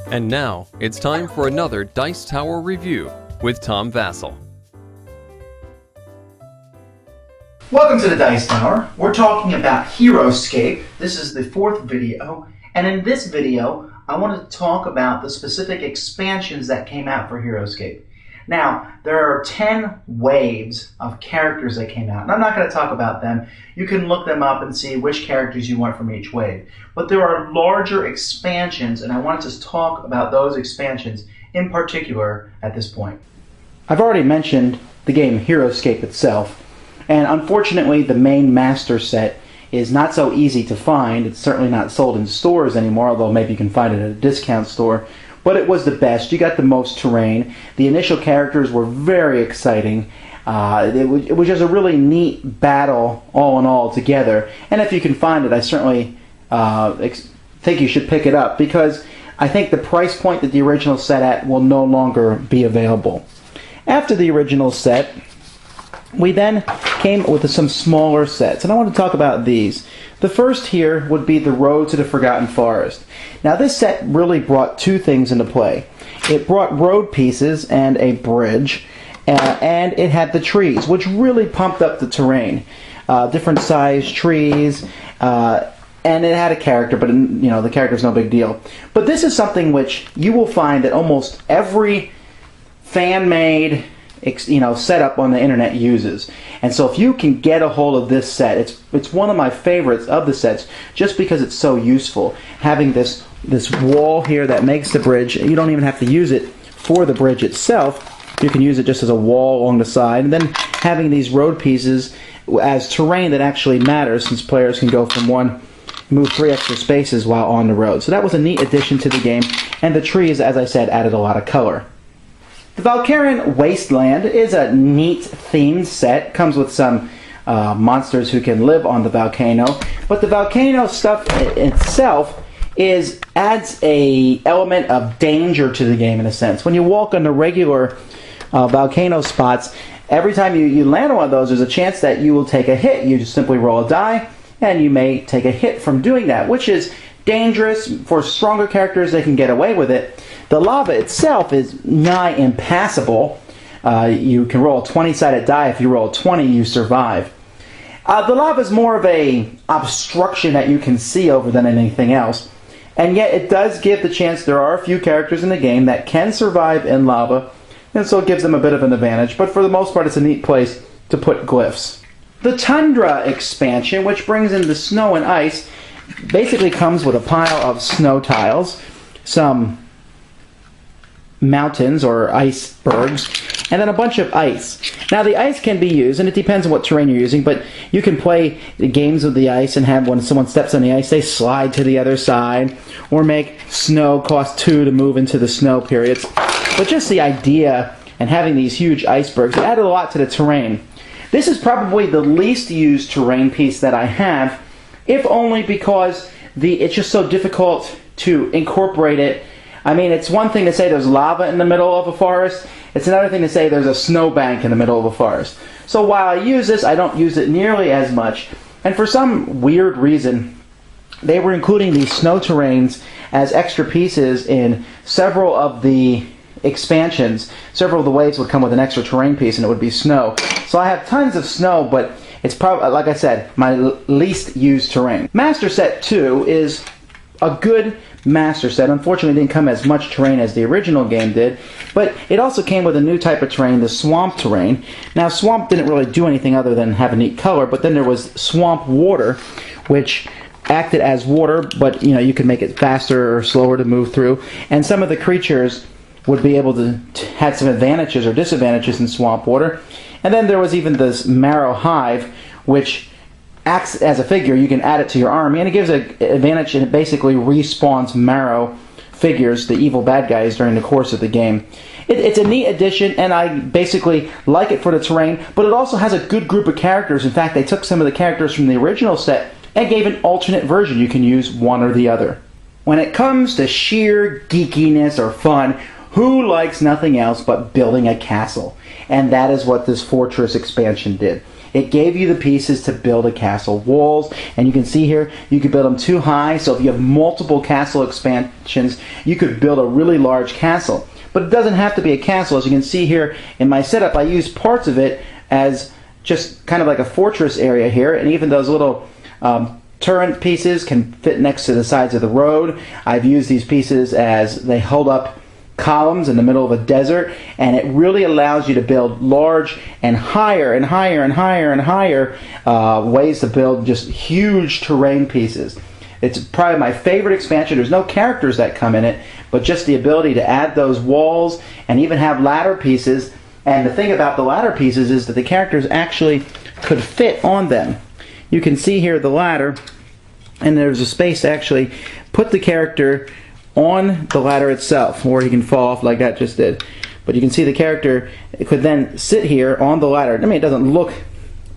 And now, it's time for another Dice Tower review with Tom Vasel. Welcome to the Dice Tower. We're talking about Heroscape. This is the fourth video, and in this video, I want to talk about the specific expansions that came out for Heroscape. Now, there are 10 waves of characters that came out, and I'm not going to talk about them. You can look them up and see which characters you want from each wave. But there are larger expansions, and I want to talk about those expansions in particular at this point. I've already mentioned the game Heroscape itself, and unfortunately the main master set is not so easy to find. It's certainly not sold in stores anymore, although maybe you can find it at a discount store. But it was the best. You got the most terrain. The initial characters were very exciting. It was just a really neat battle all in all together. And if you can find it, I certainly think you should pick it up, because I think the price point that the original set at will no longer be available. After the original set, we then came with some smaller sets, and I want to talk about these. The first here would be the Road to the Forgotten Forest. Now this set really brought two things into play. It brought road pieces and a bridge, and it had the trees, which really pumped up the terrain. Different sized trees, and it had a character, but the character's no big deal. But this is something which you will find that almost every fan-made setup on the internet uses. And so if you can get a hold of this set, it's one of my favorites of the sets, just because it's so useful. Having this wall here that makes the bridge, you don't even have to use it for the bridge itself. You can use it just as a wall along the side, and then having these road pieces as terrain that actually matters, since players can go from one, move 3 extra spaces while on the road. So that was a neat addition to the game, and the trees, as I said, added a lot of color. The Valkyrian Wasteland is a neat themed set. Comes with some monsters who can live on the volcano, but the volcano stuff itself adds a element of danger to the game in a sense. When you walk on the regular volcano spots, every time you land on one of those, there's a chance that you will take a hit. You just simply roll a die, and you may take a hit from doing that, which is dangerous. For stronger characters, they can get away with it. The lava itself is nigh impassable. You can roll a 20-sided die. If you roll a 20, you survive. The lava is more of a obstruction that you can see over than anything else. And yet it does give the chance. There are a few characters in the game that can survive in lava, and so it gives them a bit of an advantage. But for the most part, it's a neat place to put glyphs. The Tundra expansion, which brings in the snow and ice, basically comes with a pile of snow tiles, some mountains or icebergs, and then a bunch of ice. Now the ice can be used, and it depends on what terrain you're using, but you can play the games with the ice and have, when someone steps on the ice, they slide to the other side, or make snow cost 2 to move into the snow periods. But just the idea and having these huge icebergs, it added a lot to the terrain. This is probably the least used terrain piece that I have, if only because it's just so difficult to incorporate it. I mean, it's one thing to say there's lava in the middle of a forest. It's another thing to say there's a snowbank in the middle of a forest. So while I use this, I don't use it nearly as much. And for some weird reason, they were including these snow terrains as extra pieces in several of the expansions. Several of the waves would come with an extra terrain piece, and it would be snow. So I have tons of snow, but it's probably, like I said, my least used terrain. Master Set 2 is a good master set. Unfortunately, it didn't come as much terrain as the original game did, but it also came with a new type of terrain, the swamp terrain. Now, swamp didn't really do anything other than have a neat color, but then there was swamp water, which acted as water, but you could make it faster or slower to move through, and some of the creatures would be able to have some advantages or disadvantages in swamp water. And then there was even this marrow hive, which acts as a figure. You can add it to your army, and it gives an advantage, and it basically respawns marrow figures, the evil bad guys, during the course of the game. It's a neat addition, and I basically like it for the terrain, but it also has a good group of characters. In fact, they took some of the characters from the original set and gave an alternate version. You can use one or the other. When it comes to sheer geekiness or fun, Who likes nothing else but building a castle? And that is what this Fortress expansion did. It gave you the pieces to build a castle. Walls, and you can see here, you could build them too high, so if you have multiple castle expansions, you could build a really large castle. But it doesn't have to be a castle. As you can see here in my setup, I use parts of it as just kind of like a fortress area here, and even those little turret pieces can fit next to the sides of the road. I've used these pieces as they hold up columns in the middle of a desert, and it really allows you to build large and higher and higher and higher and higher ways to build just huge terrain pieces. It's probably my favorite expansion. There's no characters that come in it, but just the ability to add those walls and even have ladder pieces. And the thing about the ladder pieces is that the characters actually could fit on them. You can see here the ladder, and there's a space to actually put the character on the ladder itself, or he can fall off like that just did. But you can see the character could then sit here on the ladder. I mean, it doesn't look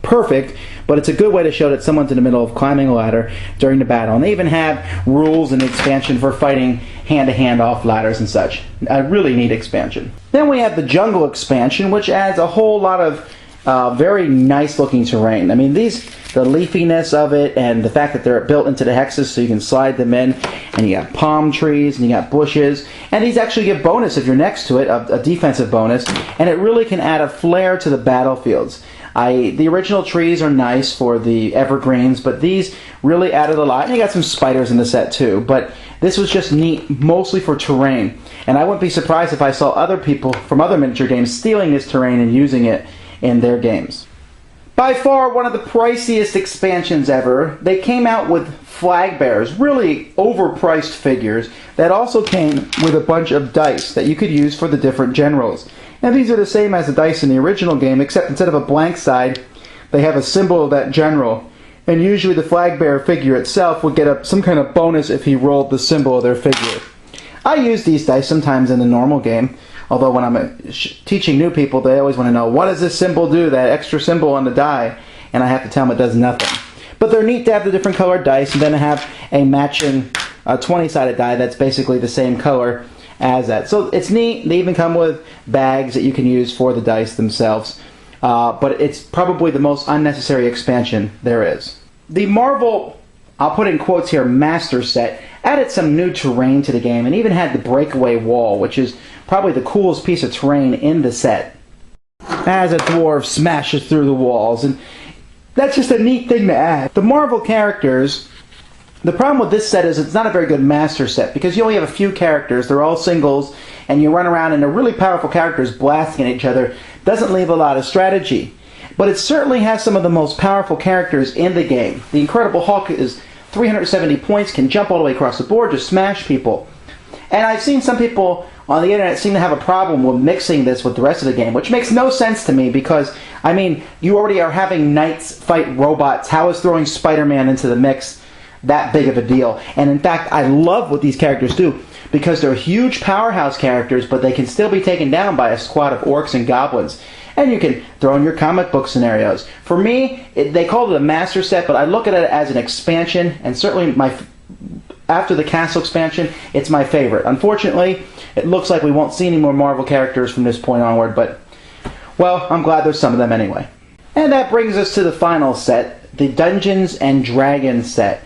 perfect, but it's a good way to show that someone's in the middle of climbing a ladder during the battle. And they even have rules in the expansion for fighting hand-to-hand off ladders and such. A really neat expansion. Then we have the jungle expansion, which adds a whole lot of very nice looking terrain. I mean, the leafiness of it and the fact that they're built into the hexes so you can slide them in, and you got palm trees and you got bushes, and these actually give bonus if you're next to it, a defensive bonus, and it really can add a flair to the battlefields. The original trees are nice for the evergreens, but these really added a lot. And you got some spiders in the set too, but this was just neat, mostly for terrain. And I wouldn't be surprised if I saw other people from other miniature games stealing this terrain and using it in their games. By far one of the priciest expansions ever. They came out with flag bearers, really overpriced figures that also came with a bunch of dice that you could use for the different generals. Now these are the same as the dice in the original game, except instead of a blank side, they have a symbol of that general. And usually the flag bearer figure itself would get some kind of bonus if he rolled the symbol of their figure. I use these dice sometimes in the normal game, although when I'm teaching new people, they always want to know, what does this symbol do, that extra symbol on the die? And I have to tell them it does nothing. But they're neat to have the different colored dice, and then have a matching 20-sided die that's basically the same color as that. So it's neat. They even come with bags that you can use for the dice themselves. But it's probably the most unnecessary expansion there is. The Marvel, I'll put in quotes here, Master Set, added some new terrain to the game, and even had the breakaway wall, which is probably the coolest piece of terrain in the set. As a dwarf smashes through the walls, and that's just a neat thing to add. The Marvel characters, the problem with this set is it's not a very good master set, because you only have a few characters, they're all singles, and you run around and they're really powerful characters blasting at each other. Doesn't leave a lot of strategy. But it certainly has some of the most powerful characters in the game. The Incredible Hulk is 370 points, can jump all the way across the board, just smash people. And I've seen some people on the internet seem to have a problem with mixing this with the rest of the game, which makes no sense to me because, I mean, you already are having knights fight robots. How is throwing Spider-Man into the mix that big of a deal? And in fact, I love what these characters do because they're huge powerhouse characters, but they can still be taken down by a squad of orcs and goblins. And you can throw in your comic book scenarios. For me, they call it a master set, but I look at it as an expansion, and certainly after the castle expansion, it's my favorite. Unfortunately, it looks like we won't see any more Marvel characters from this point onward, but, well, I'm glad there's some of them anyway. And that brings us to the final set, the Dungeons and Dragons set.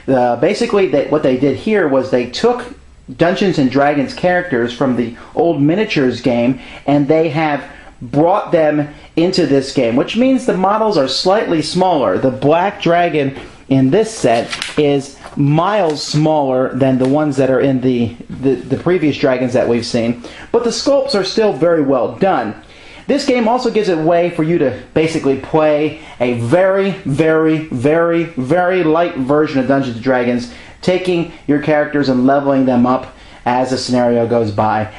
Basically, what they did here was they took Dungeons and Dragons characters from the old miniatures game, and they have brought them into this game, which means the models are slightly smaller. The Black Dragon in this set is miles smaller than the ones that are in the previous dragons that we've seen, but the sculpts are still very well done. This game also gives it a way for you to basically play a very, very, very, very light version of Dungeons & Dragons, taking your characters and leveling them up as the scenario goes by.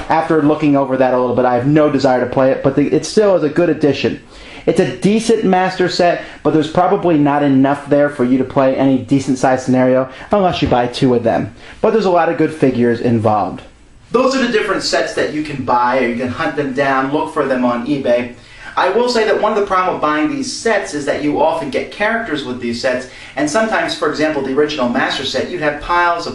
After looking over that a little bit, I have no desire to play it, but it still is a good addition. It's a decent master set, but there's probably not enough there for you to play any decent-sized scenario unless you buy 2 of them. But there's a lot of good figures involved. Those are the different sets that you can buy, or you can hunt them down, look for them on eBay. I will say that one of the problems with buying these sets is that you often get characters with these sets, and sometimes, for example, the original master set, you'd have piles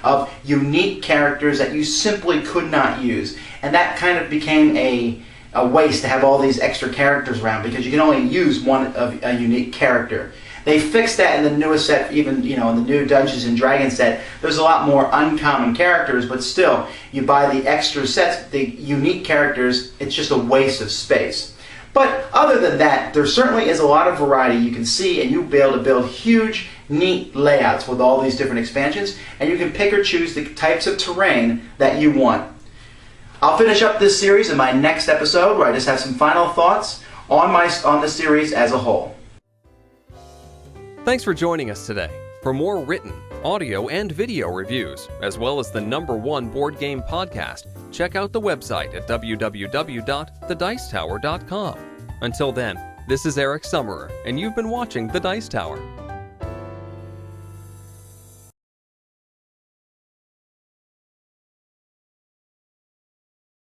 of unique characters that you simply could not use. And that kind of became a waste to have all these extra characters around, because you can only use one of a unique character. They fixed that in the newest set, even in the new Dungeons and Dragons set. There's a lot more uncommon characters, but still, you buy the extra sets, the unique characters, it's just a waste of space. But other than that, there certainly is a lot of variety you can see, and you'll be able to build huge, neat layouts with all these different expansions, and you can pick or choose the types of terrain that you want. I'll finish up this series in my next episode, where I just have some final thoughts on the series as a whole. Thanks for joining us today. For more written, audio, and video reviews, as well as the #1 board game podcast, check out the website at www.thedicetower.com. Until then, this is Eric Summerer, and you've been watching The Dice Tower.